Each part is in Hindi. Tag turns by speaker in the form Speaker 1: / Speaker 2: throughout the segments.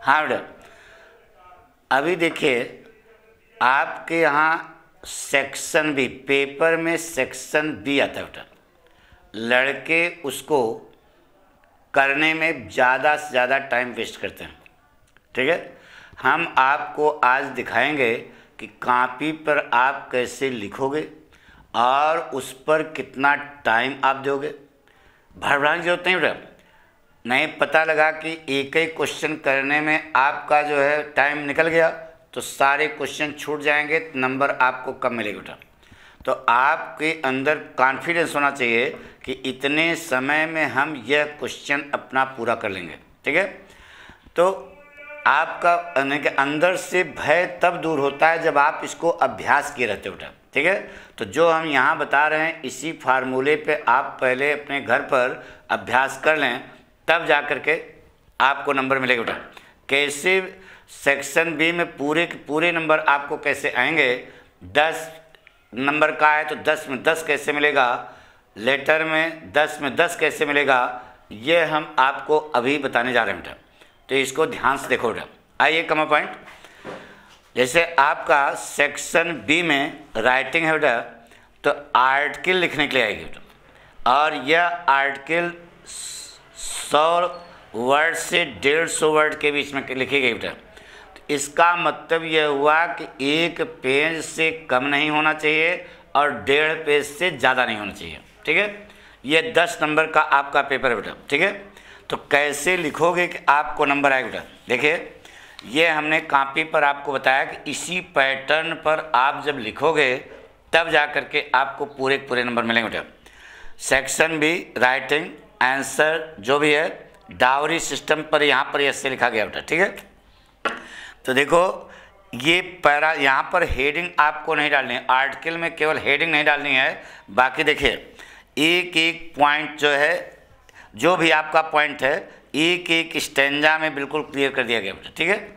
Speaker 1: हाँ बेटा, अभी देखिए आपके यहाँ सेक्शन बी, पेपर में सेक्शन बी आता है बेटा। लड़के उसको करने में ज़्यादा से ज़्यादा टाइम वेस्ट करते हैं। ठीक है, हम आपको आज दिखाएंगे कि कॉपी पर आप कैसे लिखोगे और उस पर कितना टाइम आप दोगे। भड़बड़ाने की जरूरत नहीं बेटा। नहीं पता लगा कि एक ही क्वेश्चन करने में आपका जो है टाइम निकल गया तो सारे क्वेश्चन छूट जाएंगे, नंबर आपको कम मिलेगा बेटा। तो आपके अंदर कॉन्फिडेंस होना चाहिए कि इतने समय में हम यह क्वेश्चन अपना पूरा कर लेंगे। ठीक है, तो आपका अंदर से भय तब दूर होता है जब आप इसको अभ्यास किए रहते हो बेटा। ठीक है, तो जो हम यहाँ बता रहे हैं इसी फार्मूले पे आप पहले अपने घर पर अभ्यास कर लें, तब जा कर के आपको नंबर मिलेगा बेटा। कैसे सेक्शन बी में पूरे के पूरे नंबर आपको कैसे आएंगे, 10 नंबर का है तो 10 में 10 कैसे मिलेगा, लेटर में 10 में 10 कैसे मिलेगा, ये हम आपको अभी बताने जा रहे हैं बेटा। तो इसको ध्यान से देखो बेटा। आइए कमा पॉइंट, जैसे आपका सेक्शन बी में राइटिंग है बेटा, तो आर्टिकल लिखने के लिए आएगी बेटा। और यह आर्टिकल 100 वर्ड से 150 वर्ड के बीच में लिखी गई बेटा। तो इसका मतलब यह हुआ कि 1 पेज से कम नहीं होना चाहिए और 1.5 पेज से ज़्यादा नहीं होना चाहिए। ठीक है, ये 10 नंबर का आपका पेपर है बेटा। ठीक है, तो कैसे लिखोगे कि आपको नंबर आएगा बेटा। देखिए, ये हमने कॉपी पर आपको बताया कि इसी पैटर्न पर आप जब लिखोगे तब जा कर के आपको पूरे नंबर मिलेंगे बेटा। सेक्शन बी राइटिंग आंसर जो भी है डावरी सिस्टम पर यहाँ पर ऐसे लिखा गया बेटा। ठीक है, तो देखो ये पैरा, यहाँ पर हेडिंग आपको नहीं डालनी है, आर्टिकल में केवल हेडिंग नहीं डालनी है, बाकी देखिए एक एक पॉइंट जो है, जो भी आपका पॉइंट है एक एक स्टेंजा में बिल्कुल क्लियर कर दिया गया बेटा। ठीक है,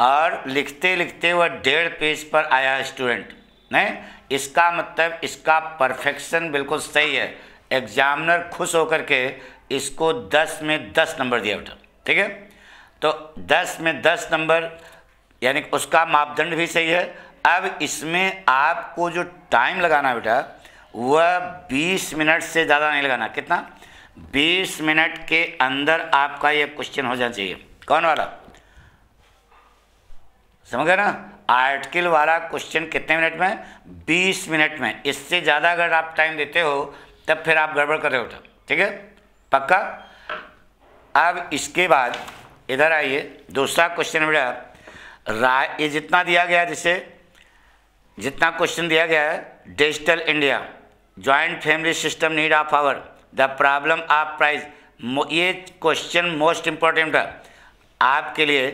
Speaker 1: और लिखते लिखते वह 1.5 पेज पर आया है स्टूडेंट, नहीं इसका मतलब इसका परफेक्शन बिल्कुल सही है। एग्जामिनर खुश होकर के इसको 10 में 10 नंबर दिया बेटा। ठीक है, तो 10 में 10 नंबर यानी उसका मापदंड भी सही है। अब इसमें आपको जो टाइम लगाना बेटा वह 20 मिनट से ज़्यादा नहीं लगाना। कितना? 20 मिनट के अंदर आपका यह क्वेश्चन हो जाना चाहिए। कौन वाला? समझ गए ना? आर्टिकल वाला क्वेश्चन कितने मिनट में? 20 मिनट में। इससे ज़्यादा अगर आप टाइम देते हो तब फिर आप गड़बड़ कर रहे हो। ठीक है, पक्का? अब इसके बाद इधर आइए, दूसरा क्वेश्चन बेटा ये जितना दिया गया है, जैसे जितना क्वेश्चन दिया गया है, digital India, joint family system need of hour, the problem of price, ये क्वेश्चन मोस्ट इम्पॉर्टेंट है आपके लिए।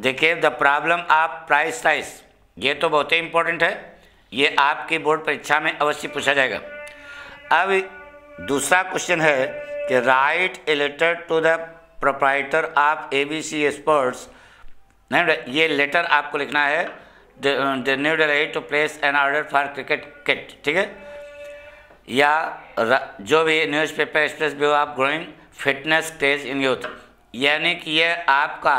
Speaker 1: देखिए the problem of price rise, ये तो बहुत ही इम्पोर्टेंट है, ये आपकी बोर्ड परीक्षा में अवश्य पूछा जाएगा। अब दूसरा क्वेश्चन है कि write a letter to the proprietor of ABC sports, नहीं ये लेटर आपको लिखना है, the need write to place an order for cricket kit. ठीक है, या जो भी newspaper express view of growing fitness craze in youth, यानी कि ये आपका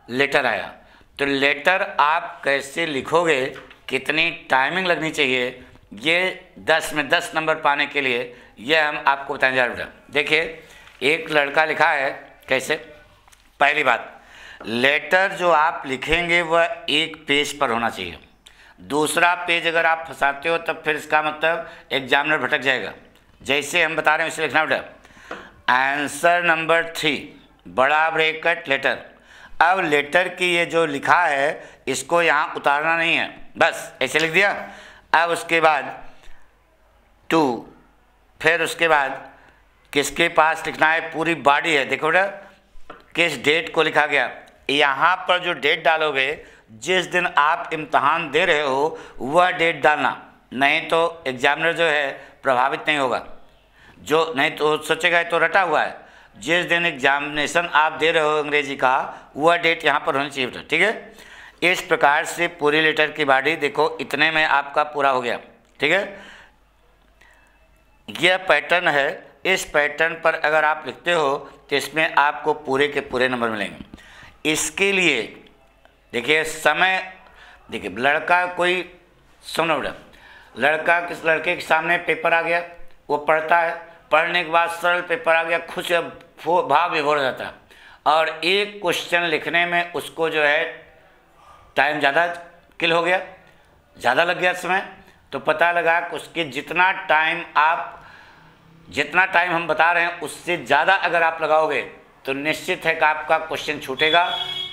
Speaker 1: लेटर आया। तो लेटर आप कैसे लिखोगे, कितनी टाइमिंग लगनी चाहिए, ये 10 में 10 नंबर पाने के लिए ये हम आपको बताने जा रहे हैं। देखिए एक लड़का लिखा है कैसे। पहली बात, लेटर जो आप लिखेंगे वह 1 पेज पर होना चाहिए। दूसरा पेज अगर आप फंसाते हो तब फिर इसका मतलब एग्जामिनर भटक जाएगा। जैसे हम बता रहे हैं वैसे लिखना बेटा। आंसर नंबर 3 बड़ा ब्रैकेट लेटर। अब लेटर की ये जो लिखा है इसको यहाँ उतारना नहीं है, बस ऐसे लिख दिया। अब उसके बाद 2, फिर उसके बाद किसके पास लिखना है, पूरी बॉडी है। देखो बेटा किस डेट को लिखा गया, यहाँ पर जो डेट डालोगे जिस दिन आप इम्तहान दे रहे हो वह डेट डालना, नहीं तो एग्जामिनर जो है प्रभावित नहीं होगा। जो नहीं तो सोचेगा तो रटा हुआ है, जिस दिन एग्जामिनेशन आप दे रहे हो अंग्रेजी का वह डेट यहाँ पर होनी चाहिए। ठीक है, इस प्रकार से पूरी लेटर की बॉडी देखो इतने में आपका पूरा हो गया। ठीक है, यह पैटर्न है, इस पैटर्न पर अगर आप लिखते हो तो इसमें आपको पूरे के पूरे नंबर मिलेंगे। इसके लिए देखिए समय, देखिए लड़का कोई, सुनो बेटा, लड़का किस लड़के के सामने पेपर आ गया, वो पढ़ता है, पढ़ने के बाद सरल पेपर आ गया, खुश भाव विभोर हो जाता है, और एक क्वेश्चन लिखने में उसको जो है टाइम ज़्यादा किल हो गया, ज़्यादा लग गया समय, तो पता लगा कि उसके जितना टाइम हम बता रहे हैं उससे ज़्यादा अगर आप लगाओगे तो निश्चित है कि आपका क्वेश्चन छूटेगा।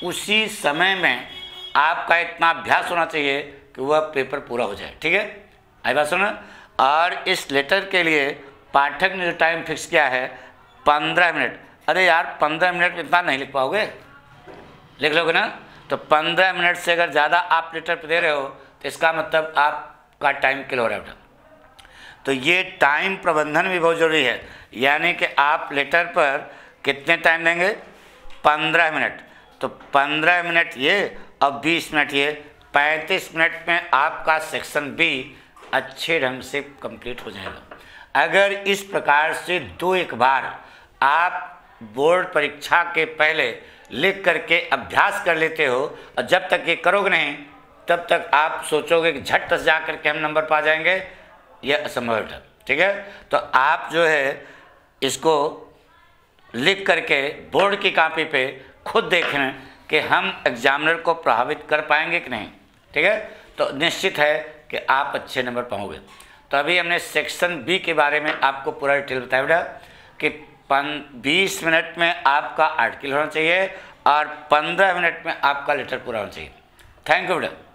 Speaker 1: उसी समय में आपका इतना अभ्यास होना चाहिए कि वह पेपर पूरा हो जाए। ठीक है, आई बात सुनो। और इस लेटर के लिए पाठक ने जो टाइम फिक्स किया है 15 मिनट। अरे यार 15 मिनट में इतना नहीं लिख पाओगे, लिख लोगे ना? तो 15 मिनट से अगर ज़्यादा आप लेटर पे दे रहे हो तो इसका मतलब आपका टाइम किल हो रहा है। तो ये टाइम प्रबंधन भी बहुत ज़रूरी है, यानी कि आप लेटर पर कितने टाइम देंगे? 15 मिनट। तो 15 मिनट ये और 20 मिनट ये, 35 मिनट में आपका सेक्शन बी अच्छे ढंग से कंप्लीट हो जाएगा। अगर इस प्रकार से 2-1 बार आप बोर्ड परीक्षा के पहले लिख करके अभ्यास कर लेते हो, और जब तक ये करोगे नहीं तब तक आप सोचोगे कि झट से जा करके हम नंबर पा जाएंगे, यह असंभव है। ठीक है, तो आप जो है इसको लिख करके बोर्ड की कॉपी पे खुद देखें कि हम एग्जामिनर को प्रभावित कर पाएंगे कि नहीं। ठीक है, तो निश्चित है कि आप अच्छे नंबर पाओगे। तो अभी हमने सेक्शन बी के बारे में आपको पूरा डिटेल बताया बेटा कि 20 मिनट में आपका आर्टिकल होना चाहिए और 15 मिनट में आपका लेटर पूरा होना चाहिए। थैंक यू बेटा।